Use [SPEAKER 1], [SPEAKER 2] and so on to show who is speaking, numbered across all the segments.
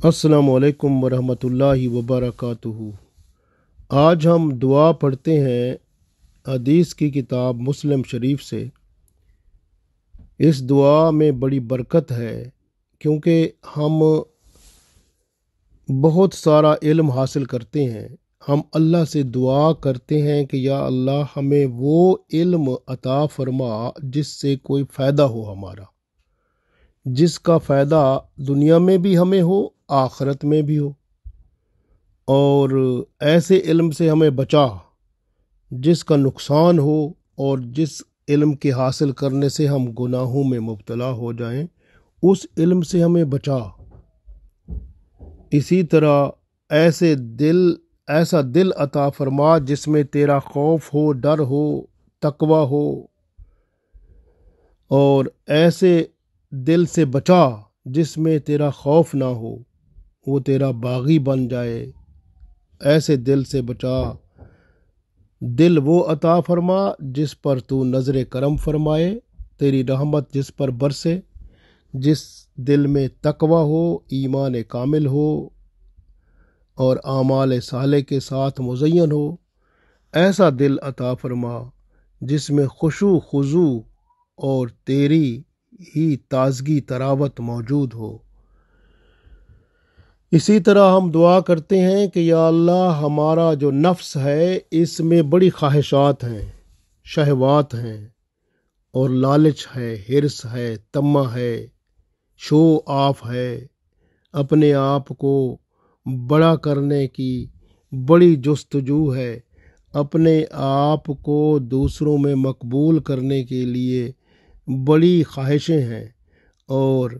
[SPEAKER 1] السلام علیکم ورحمۃ اللہ وبرکاتہ۔ آج ہم دعا پڑھتے ہیں حدیث کی کتاب مسلم شریف سے۔ اس دعا میں بڑی برکت ہے کیونکہ ہم بہت سارا علم حاصل کرتے ہیں۔ ہم اللہ سے دعا کرتے ہیں کہ یا اللہ ہمیں وہ علم عطا فرما جس سے کوئی فائدہ ہو ہمارا، جس کا فائدہ دنیا میں بھی ہمیں ہو، آخرت میں بھی ہو، اور ایسے علم سے ہمیں بچا جس کا نقصان ہو، اور جس علم کے حاصل کرنے سے ہم گناہوں میں مبتلا ہو جائیں اس علم سے ہمیں بچا۔ اسی طرح ایسا دل عطا فرما جس میں تیرا خوف ہو، ڈر ہو، تقوی ہو، اور ایسے دل سے بچا جس میں تیرا خوف نہ ہو، وہ تیرا باغی بن جائے۔ ایسے دل سے بچا۔ دل وہ عطا فرما جس پر تو نظر کرم فرمائے، تیری رحمت جس پر برسے، جس دل میں تقوی ہو، ایمان کامل ہو اور اعمال صالح کے ساتھ مزین ہو۔ ایسا دل عطا فرما جس میں خشوع خضوع اور تیری ہی تازگی تراوت موجود ہو۔ اسی طرح ہم دعا کرتے ہیں کہ یا اللہ ہمارا جو نفس ہے اس میں بڑی خواہشات ہیں، شہوات ہیں، اور لالچ ہے، حرص ہے، طمع ہے، شو آف ہے، اپنے آپ کو بڑا کرنے کی بڑی جستجو ہے، اپنے آپ کو دوسروں میں مقبول کرنے کے لیے بڑی خواہشیں ہیں، اور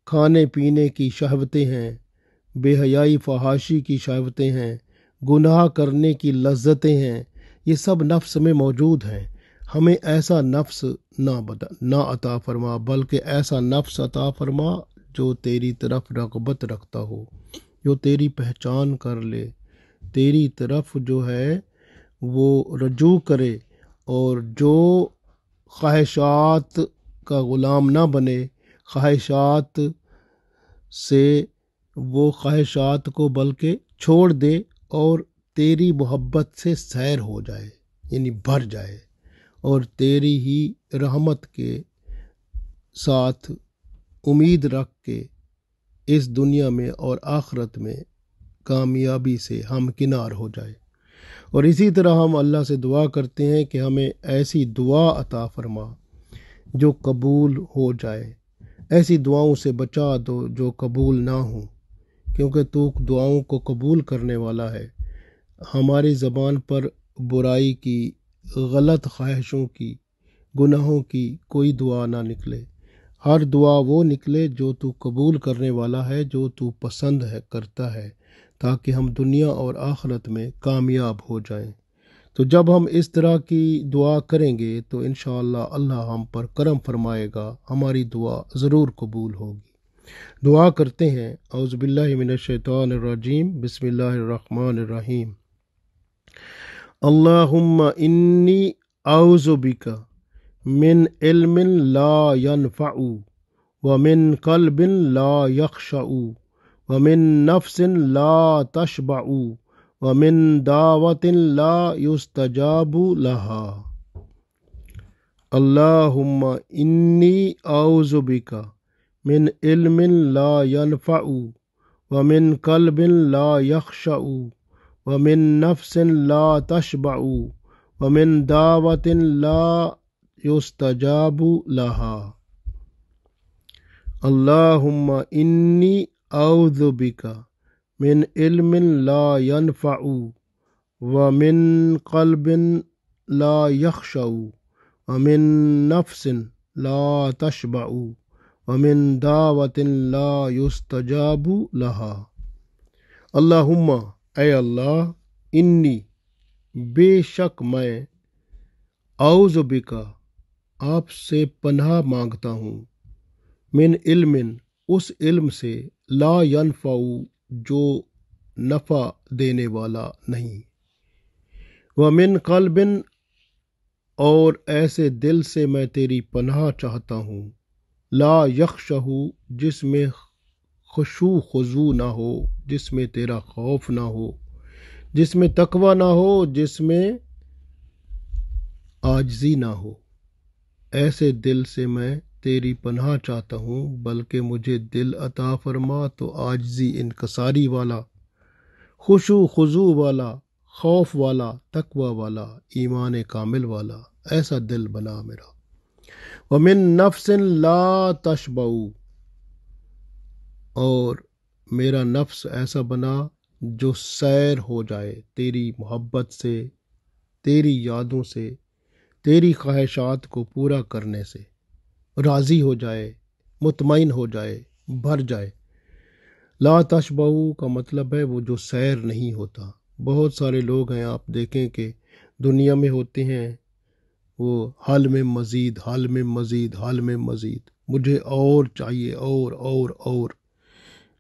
[SPEAKER 1] کھانے پینے کی شہوتیں ہیں، بے حیائی فحاشی کی شہوتیں ہیں، گناہ کرنے کی لذتیں ہیں، یہ سب نفس میں موجود ہیں۔ ہمیں ایسا نفس نہ عطا فرما، بلکہ ایسا نفس عطا فرما جو تیری طرف رغبت رکھتا ہو، جو تیری پہچان کر لے، تیری طرف جو ہے وہ رجوع کرے، اور جو خواہشات کا غلام نہ بنے، خواہشات سے وہ خواہشات کو بلکہ چھوڑ دے اور تیری محبت سے سیر ہو جائے، یعنی بھر جائے، اور تیری ہی رحمت کے ساتھ امید رکھ کے اس دنیا میں اور آخرت میں کامیابی سے ہمکنار ہو جائے۔ اور اسی طرح ہم اللہ سے دعا کرتے ہیں کہ ہمیں ایسی دعا عطا فرما جو قبول ہو جائے، ایسی دعاؤں سے بچا دو جو قبول نہ ہوں، کیونکہ تو دعاؤں کو قبول کرنے والا ہے۔ ہماری زبان پر برائی کی، غلط خواہشوں کی، گناہوں کی کوئی دعا نہ نکلے، ہر دعا وہ نکلے جو تو قبول کرنے والا ہے، جو تو پسند ہے کرتا ہے، تاکہ ہم دنیا اور آخرت میں کامیاب ہو جائیں۔ تو جب ہم اس طرح کی دعا کریں گے تو انشاءاللہ اللہ ہم پر کرم فرمائے گا، ہماری دعا ضرور قبول ہوگی۔ دعا کرتے ہیں۔ اعوذ باللہ من الشیطان الرجیم، بسم اللہ الرحمن الرحیم۔ اللہم انی اعوذ بک من علم لا ينفع ومن قلب لا يخشع ومن نفس لا تشبع ومن دعوت لا يستجاب لها۔ اللہم انی اعوذ بک من علم لا ينفع ومن قلب لا يخشع ومن نفس لا تشبع ومن دعوت لا يستجاب لها۔ اللہم انی اعوذ بک من علم لا ينفع ومن قلب لا يخشع ومن نفس لا تشبع ومن دعوت لا يستجاب لها۔ اللہم اے اللہ، انی بے شک میں، اعوذ بک آپ سے پناہ مانگتا ہوں، من علم اس علم سے، لا ينفع جو نفع دینے والا نہیں، ومن قلب اور ایسے دل سے میں تیری پناہ چاہتا ہوں، لا یخشع جس میں خشوع خضوع نہ ہو، جس میں تیرا خوف نہ ہو، جس میں تقوی نہ ہو، جس میں عاجزی نہ ہو۔ ایسے دل سے میں تیری پناہ چاہتا ہوں، بلکہ مجھے دل عطا فرما تو عاجزی انکساری والا، خشوع خضوع والا، خوف والا، تقوی والا، ایمان کامل والا ایسا دل بنا میرا۔ وَمِن نَفْسٍ لا تشبع، اور میرا نفس ایسا بنا جو سیر ہو جائے تیری محبت سے، تیری یادوں سے، تیری خواہشات کو پورا کرنے سے، راضی ہو جائے، مطمئن ہو جائے، بھر جائے۔ لا تشبع کا مطلب ہے وہ جو سیر نہیں ہوتا۔ بہت سارے لوگ ہیں، آپ دیکھیں کہ دنیا میں ہوتے ہیں، وہ حال میں مزید، حال میں مزید، حال میں مزید، مجھے اور چاہیے، اور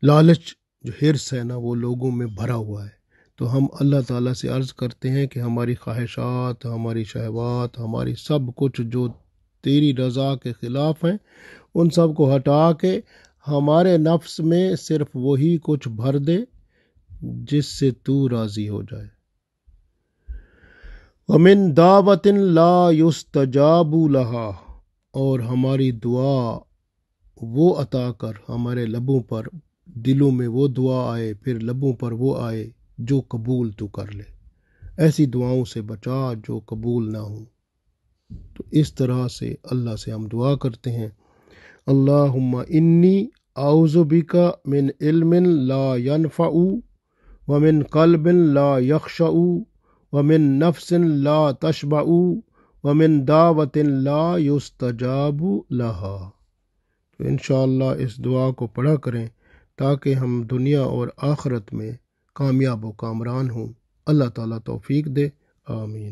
[SPEAKER 1] لالچ جو حرص ہے نا وہ لوگوں میں بھرا ہوا ہے۔ تو ہم اللہ تعالیٰ سے عرض کرتے ہیں کہ ہماری خواہشات، ہماری شہوات، ہماری سب کچھ جو تیری رضا کے خلاف ہیں ان سب کو ہٹا کے ہمارے نفس میں صرف وہی کچھ بھر دے جس سے تو راضی ہو جائے۔ وَمِن دعوۃ لا یستجاب لها، اور ہماری دعا وہ عطا کر، ہمارے لبوں پر، دلوں میں وہ دعا آئے، پھر لبوں پر وہ آئے جو قبول تو کر لے۔ ایسی دعاؤں سے بچا جو قبول نہ ہوں۔ تو اس طرح سے اللہ سے ہم دعا کرتے ہیں، اللہم انی اعوذ بک من علم لا ینفع، ومن قلب لا یخشع، ومن نفس لا تشبع، ومن دعوت لا یستجاب لها۔ تو انشاءاللہ اس دعا کو پڑھا کریں تاکہ ہم دنیا اور آخرت میں کامیاب و کامران ہوں۔ اللہ تعالیٰ توفیق دے، آمین۔